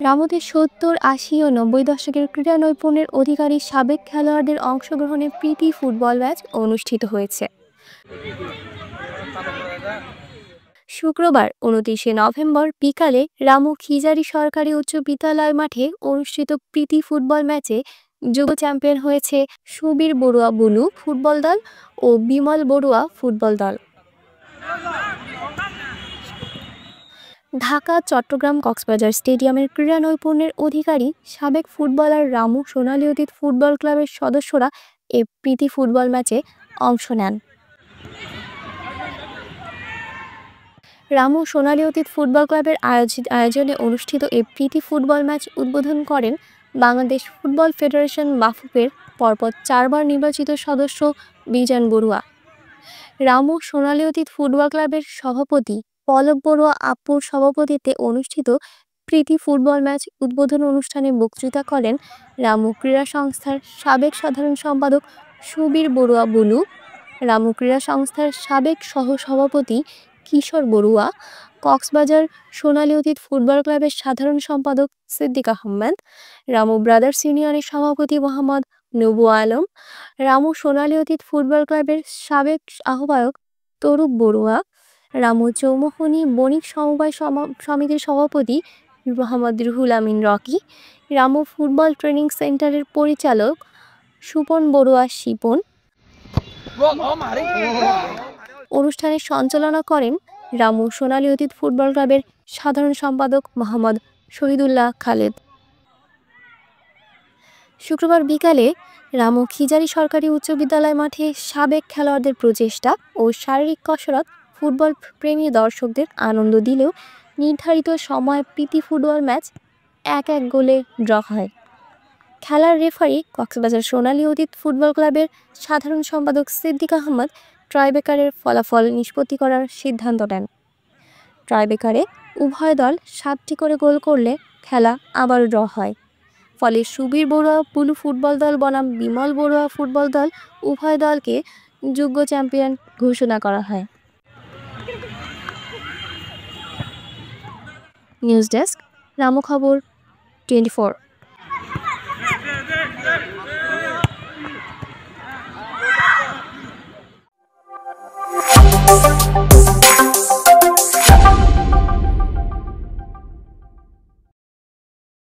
রামুতে ৭০, ৮০ ও ৯০ দশকের ক্রীড়া নৈপুণ্যের অধিকারী সাবেক খেলোয়াড়দের অংশগ্রহণে প্রীতি ফুটবল ম্যাচ অনুষ্ঠিত হয়েছে। শুক্রবার ২৯শে নভেম্বর বিকালে রামু খিজারি সরকারি উচ্চ বিদ্যালয় মাঠে অনুষ্ঠিত প্রীতি ফুটবল ম্যাচে যুব চ্যাম্পিয়ন হয়েছে সুবীর বড়ুয়া বুলু ফুটবল দল ও বিমল বড়ুয়া ফুটবল দল। ঢাকা, চট্টগ্রাম, কক্সবাজার স্টেডিয়ামের ক্রীড়া নৈপুণ্যের অধিকারী সাবেক ফুটবলার রামু সোনালী অতীত ফুটবল ক্লাবের সদস্যরা এ প্রীতি ফুটবল ম্যাচে অংশ নেন। রামু সোনালী অতীত ফুটবল ক্লাবের আয়োজনে অনুষ্ঠিত এই প্রীতি ফুটবল ম্যাচ উদ্বোধন করেন বাংলাদেশ ফুটবল ফেডারেশন বাফুফের পরপর 4 বার নির্বাচিত সদস্য বিজন বড়ুয়া। রামু সোনালী অতীত ফুটবল ক্লাবের সভাপতি পলক বড়ুয়া আপুর সভাপতিত্বে অনুষ্ঠিত প্রীতি ফুটবল ম্যাচ উদ্বোধন অনুষ্ঠানে বক্তৃতা করেন রামু ক্রীড়া সংস্থার সাবেক সাধারণ সম্পাদক সুবীর বড়ুয়া বুলু, রামু ক্রীড়া সংস্থার সাবেক সহ-সভাপতি কিশোর বড়ুয়া, কক্সবাজার সোনালী অতীত ফুটবল ক্লাবের সাধারণ সম্পাদক সিদ্দিক আহমেদ, রামু ব্রাদার্স ইউনিয়নের সভাপতি মোহাম্মদ নবু আলম, রামু সোনালী অতীত ফুটবল ক্লাবের সাবেক আহ্বায়ক তরুপ বড়ুয়া, রামু চৌমুহনী বণিক সমবায় সমিতির সভাপতি Mohammad Ruhul Amin Rocky, Ramu football training সেন্টারের পরিচালক সুপন বড়ুয়া শিপন। অনুষ্ঠানে সঞ্চালনা করেন রামু সোনালী অতীত ফুটবল ক্লাবের সাধারণ সম্পাদক মোহাম্মদ শহীদুল্লাহ খালেদ। শুক্রবার বিকালে রামু খিজারি সরকারি উচ্চ বিদ্যালয় মাঠে সাবেক খেলোয়াড়দের প্রচেষ্টা ও শারীরিক কসরত ফুটবল প্রেমী দর্শকদের আনন্দ দিলেও নির্ধারিত সময়ে প্রীতি ফুটবল ম্যাচ ১-১ গোলে ড্র হয়। খেলার রেফারি কক্সবাজার সোনালী অতীত ফুটবল ক্লাবের সাধারণ সম্পাদক সিদ্দিক আহমদ ট্রাইবেকারের ফলাফল নিষ্পত্তি করার সিদ্ধান্ত নেন। ট্রাইবেকারে উভয় দল 7টি করে গোল করলে খেলা আবারও ড্র হয়। ফলে সুবীর বড়ুয়া বুলু ফুটবল দল বনাম বিমল বড়ুয়া ফুটবল দল উভয় দলকে যোগ্য চ্যাম্পিয়ন ঘোষণা করা হয়। নিউজ ডেস্ক, রামু খবর 24।